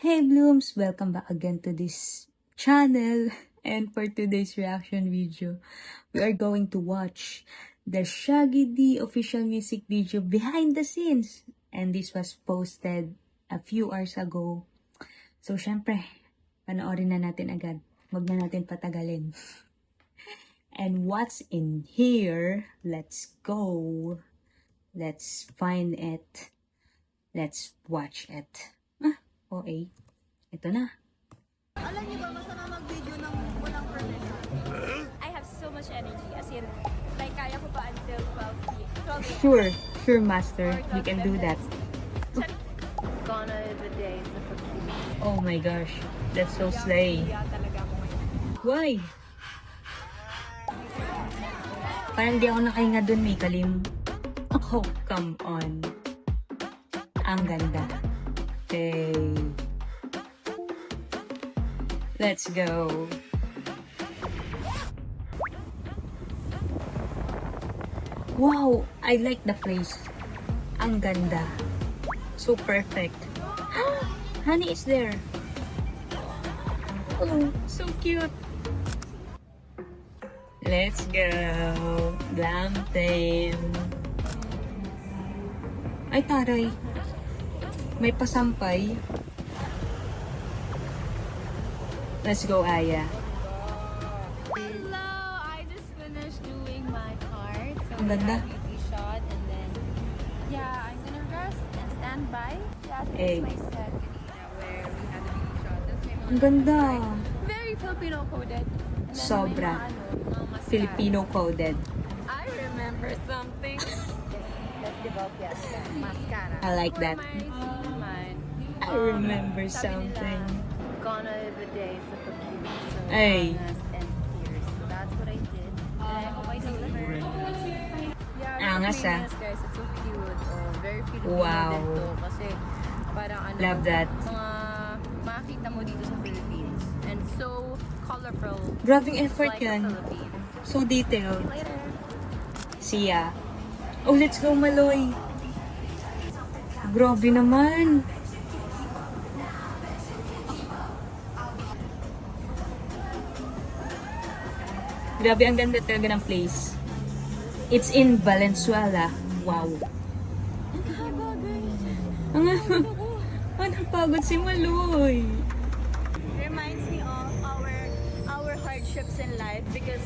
Hey Blooms! Welcome back again to this channel. And for today's reaction video, we are going to watch the Shaggy D official music video behind the scenes. And this was posted a few hours ago. So syempre, panoorin na natin agad. Huwag na natin patagalin. And what's in here? Let's go. Let's find it. Let's watch it. Okay. Ito na. Alam niyo ba, masama mag-video ng walang permission? I have so much energy. As in, like, kaya ko pa until 12 Sure, master. You can do that. Gone are the days of a kid. Oh my gosh. That's so slay. talaga ako ngayon. Why? Parang di ako nakahinga dun, may kalim. Oh, come on. Ang ganda. Okay. Let's go. Wow, I like the place. Ang ganda. So perfect. Honey is there. Oh, so cute. Let's go. Glam time. Ay, taray. May pasampay. Let's go, Aya. Hello! I just finished doing my part. So Ang ganda. beauty shot and then, yeah, I'm gonna rest and stand by. Yeah, so Hey. this is my set kanina where we had the beauty shot. Tapos may mga Ang ganda. very Filipino coded. And then Sobra. may mga mascara. Filipino coded. I remember something. Let's develop yan. Mascara. I like For that. my I remember something. Gone are the days of a kid. So Ay. honest and fierce. So that's what I did. And I hope I delivered. Yeah, Angas, ah. guys. It's so cute. Oh, very Filipino Wow. din to. Kasi parang ano, Love that. mga makikita mo dito sa Philippines. And so colorful. Grabing effort like yan. the Philippines. So detailed. Later. See ya. Oh, let's go, Maloy. Grabe naman. Grabe, ang ganda talaga ng place. It's in Valenzuela. Wow. Ang pagod si Maloy. Reminds me of our hardships in life because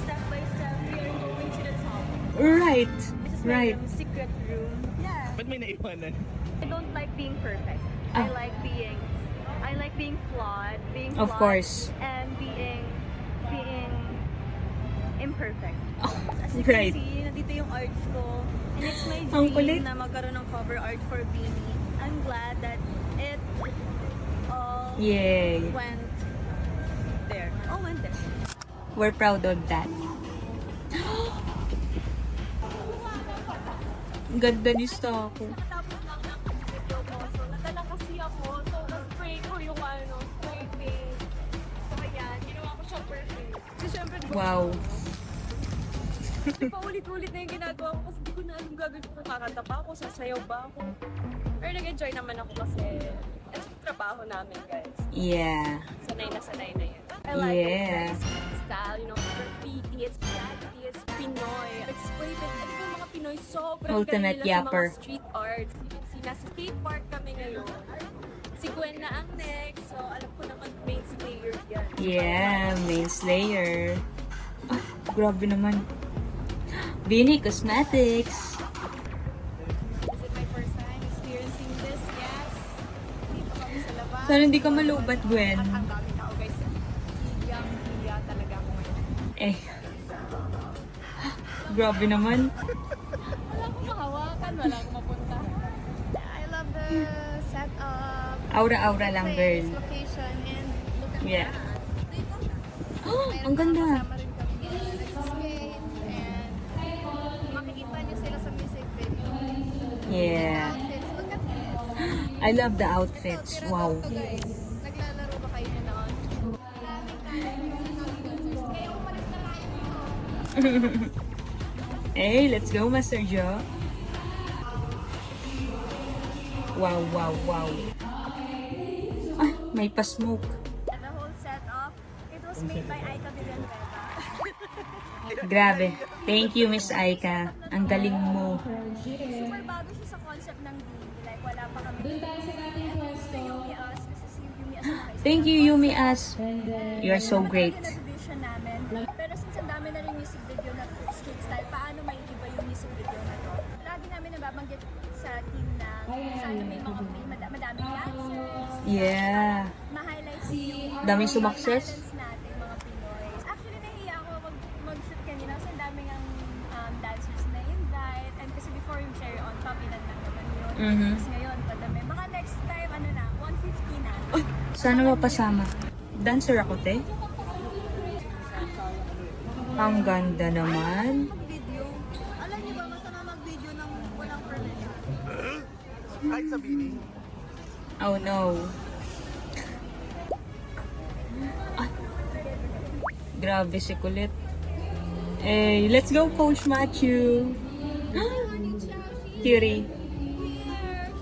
step by step we are going to the top. Right. This is Right. my secret room. Yeah. Ba't may naiwanan? I don't like being perfect. Ah. I like being flawed, Of course. and being imperfect. As you Right. can see, nandito yung arts ko. And it's my Ang kulit. dream na magkaroon ng cover art for Beanie. I'm glad that it all Yay. went there. All went there. We're proud of that. Ang ganda ni Stako. Tapos lang ng video ko. So, nadala kasi ako. So, na-spray ko yung spray paint. So, ayan. Ginawa ko siya perfect. Kasi syempre, di ba, Wow. paulit-ulit na yung ginagawa ko kasi di ko na alam gagawin ko. Kakanta pa ako, sasayaw ba ako. Pero nag-enjoy naman ako kasi ito yung trabaho namin, guys. Yeah. Sanay na yun. I like Yeah. this very street style, graffiti, it's Shaggy, it's Pinoy. Exploited, ano ba mga Pinoy, sobrang Ultimate galing nila yapper. sa mga street arts. You can see, nasa skate park kami ngayon. Si Gwen na ang next, so alam ko naman main slayer yan. Yeah, main slayer. Ah, grabe naman. Beanie Cosmetics. Is it my first time experiencing this? Yes. Dito kami sa labas. Sana hindi ka malubat, Gwen. At ang daming tao, guys. Hiyang-hiya talaga ako ngayon. Eh. Grabe naman. Wala akong mahawakan, wala akong mapunta. I love the setup. Aura-aura lang, girl. Location, and look at Yeah. that. Oh, ang ganda. Kasama rin kami ngayon na nag-skate and makikita niyo sila sa music video. Yeah. Outfits, look at this. I love the outfits. Wow. Guys, naglalaro ba kayo noon? Kaya umalis na tayo. Hey, let's go, Master Joe. Wow, wow, wow. may pa-smoke. And the whole setup, it was made by Aika Villanueva. Grabe. Thank you, Miss Aika. Ang galing mo. Super bago siya sa concept ng DD. Like, wala pa kami. Doon tayo sa ating pwesto. Yumi Us, kasi si Yumi Us na Thank you, Yumi As. You are so great. Ito na vision namin. Pero since ang dami na rin music video na street style, paano may iba yung music video na to? Lagi namin nababanggit sa team na sana may mga madaming dancers. Yeah. Ma-highlight yung Daming sumakses. talents natin, mga Pinoy. Actually, nahiya ako mag-shoot kanina kasi ang daming ang dancers na invite. And kasi before yung Cherry on Top, ilan lang naman yun. Mhm. Tapos ngayon, padami. Baka next time, ano na, 150 na. Sana mapasama. Dancer ako, te. Ang ganda naman. Video. Alam niyo ba, masama mag-video ng walang permission? Kahit sa Bini. Oh no. Ah. Grabe si kulit. Hey, let's go, Coach Matthew. Curie.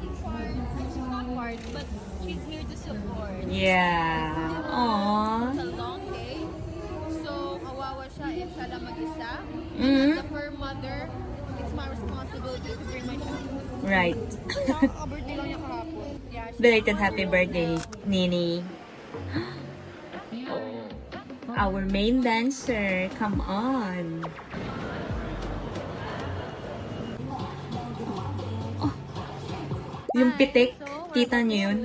She's not part, but she's here to support. Yeah. Aww. It's a long day, so kawawa siya if siya lang mag-isa. Mm-hmm. As a fur mother, it's my responsibility to bring my child. Right. Ka-birthday lang niya kahapon. Yeah, Belated happy birthday, Nini. Our main dancer. Come on. Oh. Yung pitik, kita niyo yun?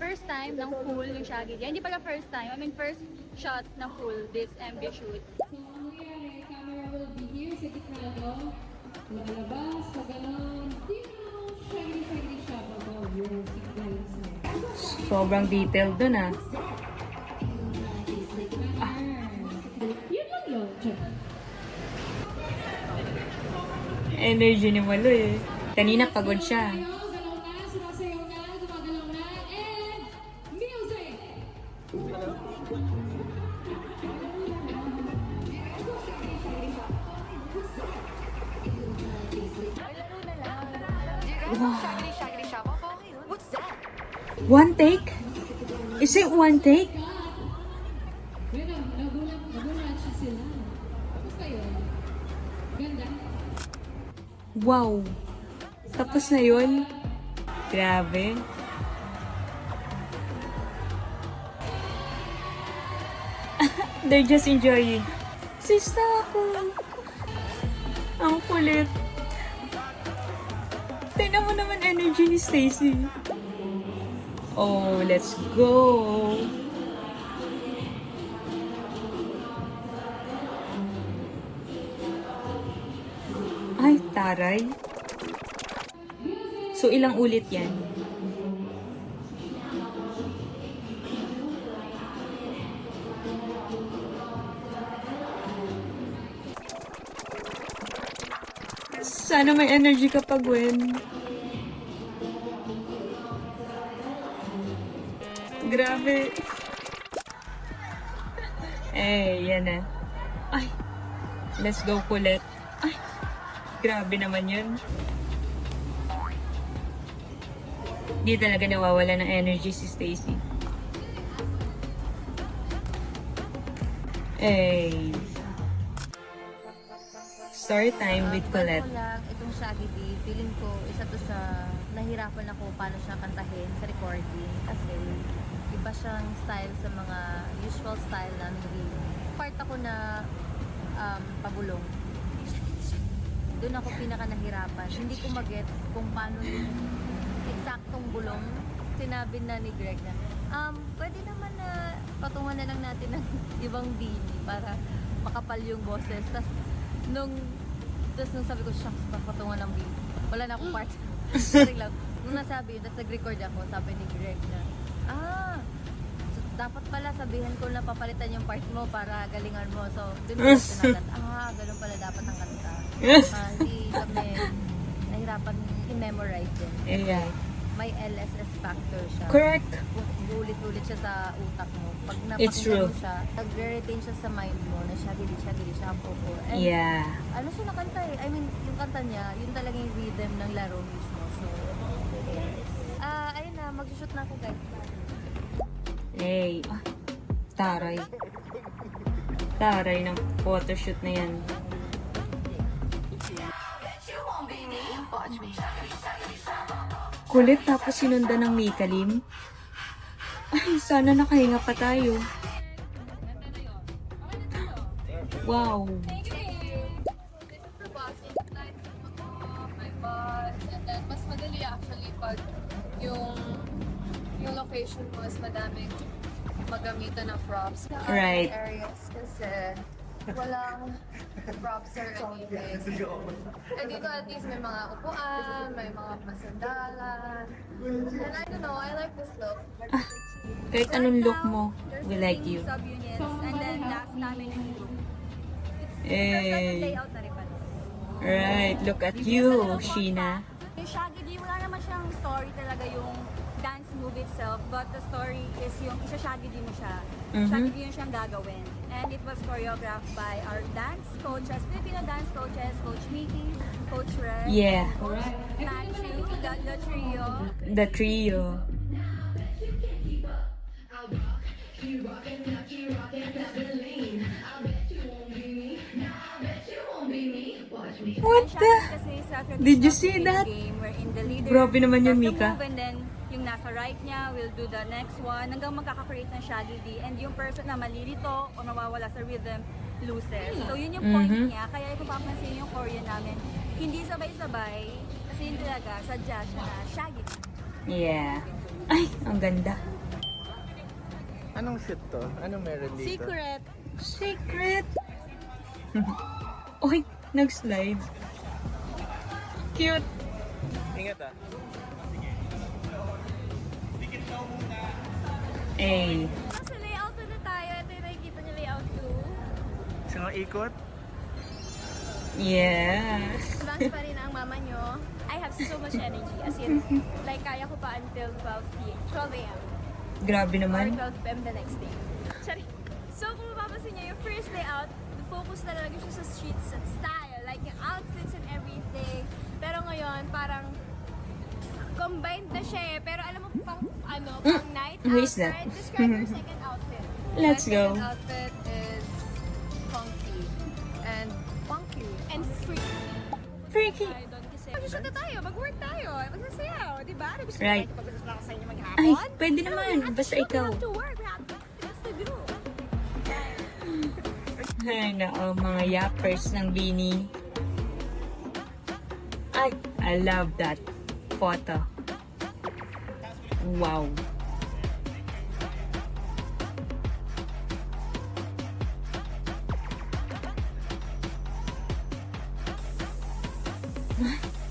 First time ng full yung Shaggy. Hindi pala first time. I mean, first shot na full this MV shoot. So, ang mangyayari, camera will be here sa gitna, no? Lalabas, sa ganon. Dito naman, shiny siya above yung sequence niya. Sobrang detailed dun ah. Yun lang yun. Check. Energy ni Malo eh. Kanina pagod siya. Galaw na, sumasayaw na, gumagalaw na, and music! One take? Is it one take? Pero, nagulat siya sila. Tapos kayo, ganda. Wow. Tapos na yun. Grabe. They're just enjoying. Sista ako. Ang kulit. Tingnan mo naman energy ni Stacy. Oh, let's go. Ay, taray. So, ilang ulit yan? Sana may energy ka pa, Gwen. Grabe. Eh, yan na. Ay, let's go kulit. Ay, grabe naman yun. Di talaga nawawala ng energy si Stacy. Eh, story time with Colette. Ako lang, itong Shaggy D, feeling ko, isa to sa nahirapan ako paano siya kantahin sa recording. Kasi iba siyang style sa mga usual style na hindi. Part ako na pabulong. Doon ako pinaka nahirapan. Hindi ko magets kung paano yung eksaktong bulong. Sinabi na ni Greg na, pwede naman na patungan na lang natin ng ibang dini para makapal yung boses. Tapos nung sabi ko, shucks, patungan ng beat. Wala na akong part. Sorry lang. Nung nasabi yun, tapos nag-record ako, sabi ni Greg na, so, dapat pala sabihin ko na papalitan yung part mo para galingan mo. So, dun ko sinagad, ganun pala dapat ang kanta. Hindi kami nahirapan i-memorize din. Yeah. May LSS factor siya. Correct. Ulit-ulit siya sa utak mo. Pag It's napakinggan true. mo siya, nagre-retain siya sa mind mo na siya, ang popo. And Yeah. ano siya nakanta eh. I mean, yung kanta niya, yun talaga yung rhythm ng laro mismo. So, ayun na, mag-shoot na ako guys. Hey, taray. Taray ng photoshoot na yan. Kulit tapos sinundan ng Mika Lim. Ay, sana nakahinga pa tayo. Wow. May bus, and then mas madali actually pag yung location mo mas madaming magamitan ng props. Right. Areas kasi walang props or anything. And dito at least may mga upuan, may mga masandalan. And I don't know, I like this look. Kahit anong look mo, we like you. Subunits, and then last namin yung Hey. layout na rin pala. Right, look at you, Sheena. Yung Shaggy D, wala naman siyang story talaga yung dance move itself, but the story is yung isa-Shaggy D mo siya. Shaggy D yung siyang gagawin. And it was choreographed by our dance coaches, Filipino dance coaches, Coach Mickey, Coach Red, Yeah, Coach Matthew, the trio. the trio. What the? Did you see that? Grabe naman yun, Mika. And then, yung nasa right niya will do the next one hanggang magkaka-create ng Shaggy D. And yung person na malilito o mawawala sa rhythm, loses. So, yun yung point niya. Kaya kung papansin yung choreo namin, hindi sabay-sabay. Kasi yun talaga, sadya siya na Shaggy D. Yeah. Ay, ang ganda. Anong shoot to? Anong meron dito? Secret. Secret. Oy, nag-slide. Cute. Ingat ah. Eh. Sa layout na tayo, ito yung nakikita niyo layout 2. Sino ikot? Yes. Advance pa rin ang mama nyo. I have so much energy. As in, like, kaya ko pa until 12 a.m. Grabe Or naman. 12 p.m. the next day. Sorry. So, kung mapapansin niyo, yung first layout, focus talaga siya sa streets at style. Like, yung outfits and everything. Pero ngayon, parang combined na siya eh. Pero alam mo, pang night Who is outfit. that? Describe your second outfit. Let's My go. second outfit is funky and funky. And free. Freaky. I don't kasi. Mag-shoot na tayo, mag-work tayo, magsasayaw, di ba? Gusto Right. Pag gusto lang sa inyo maghapon. Ay, pwede No, naman. we have to Basta shoot, ikaw. We have to work, we have things to do. Ay, nako, mga yappers ng Bini. Ay, I love that photo. Wow.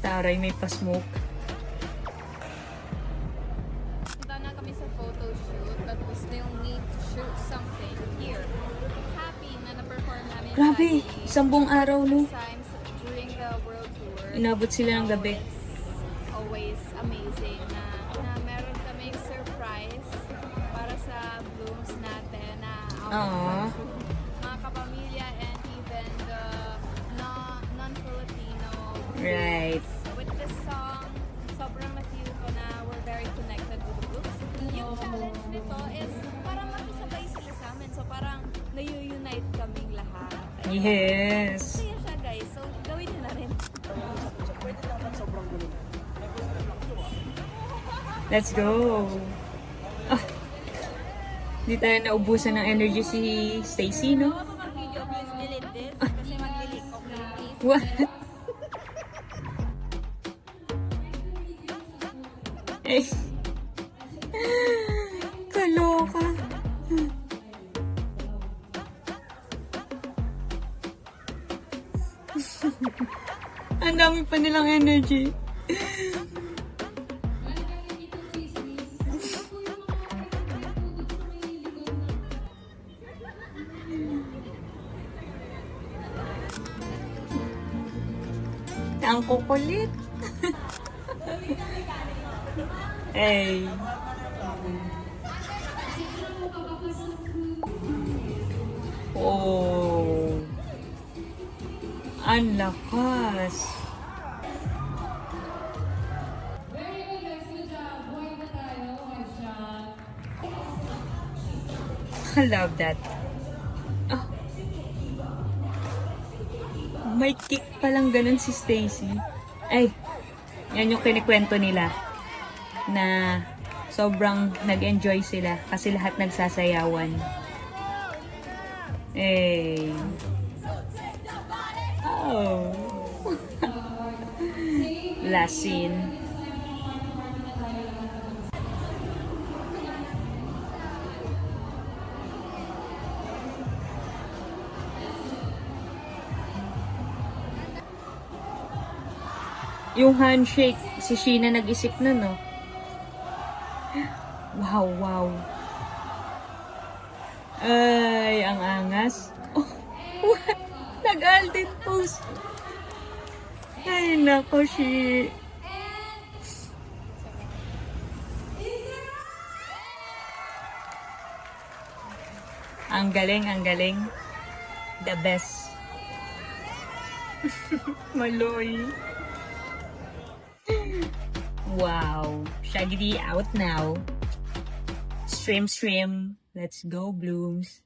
Taray, may pa-smoke. Punta na kami sa photo shoot, but we still need to shoot something here. Happy na na-perform namin Grabe, Shaggy. isang buong araw, no? Times during the world tour. Inabot sila ng gabi. It's always amazing na meron kaming surprise para sa blooms natin na Aww. mga kapamilya and even the non-Filipino. Right. With this song, sobrang na-feel ko na we're very connected with the blooms. Yung challenge nito is parang makisabay sila sa amin. So parang na-unite kaming lahat. Yes. Kaya siya guys, so gawin nyo na rin. Let's go. Ah, di tayo naubusan ng energy si Stacy, no? Ako pag video, please delete this kasi mag-delete ko, please. What? Eh. Kaloka. Ang dami pa nilang energy. Ang kukulit. Hey. Oh. Ang lakas. Very good guys, good job. Buhay na tayo. Nice shot. I love that. Oh. May kick palang ganun si Stacy. Ay, yan yung kinikwento nila na sobrang nag-enjoy sila kasi lahat nagsasayawan. Eh. Oh. Last scene. Yung handshake, si Sheena nag-isip na, no? Wow, wow. Ay, ang angas. Oh, what? Nag-Alden pose. Ay, nako, she. Ang galing, ang galing. The best. Maloy. Wow. Shaggy D out now. Stream. Let's go, Blooms.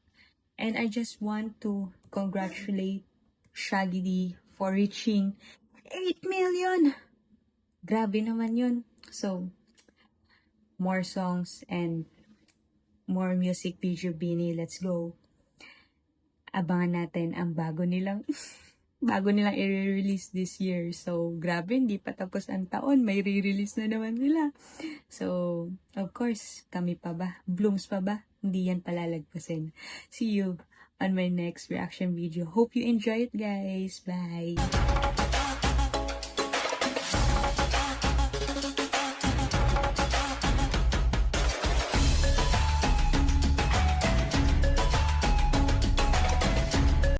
And I just want to congratulate Shaggy D for reaching 8 million. Grabe naman yun. So, more songs and more music video, Bini. Let's go. Abangan natin ang bago nilang i-release this year. So, grabe, hindi pa tapos ang taon. May re-release na naman nila. So, of course, kami pa ba? Blooms pa ba? Hindi yan palalagpasin. See you on my next reaction video. Hope you enjoy it, guys. Bye!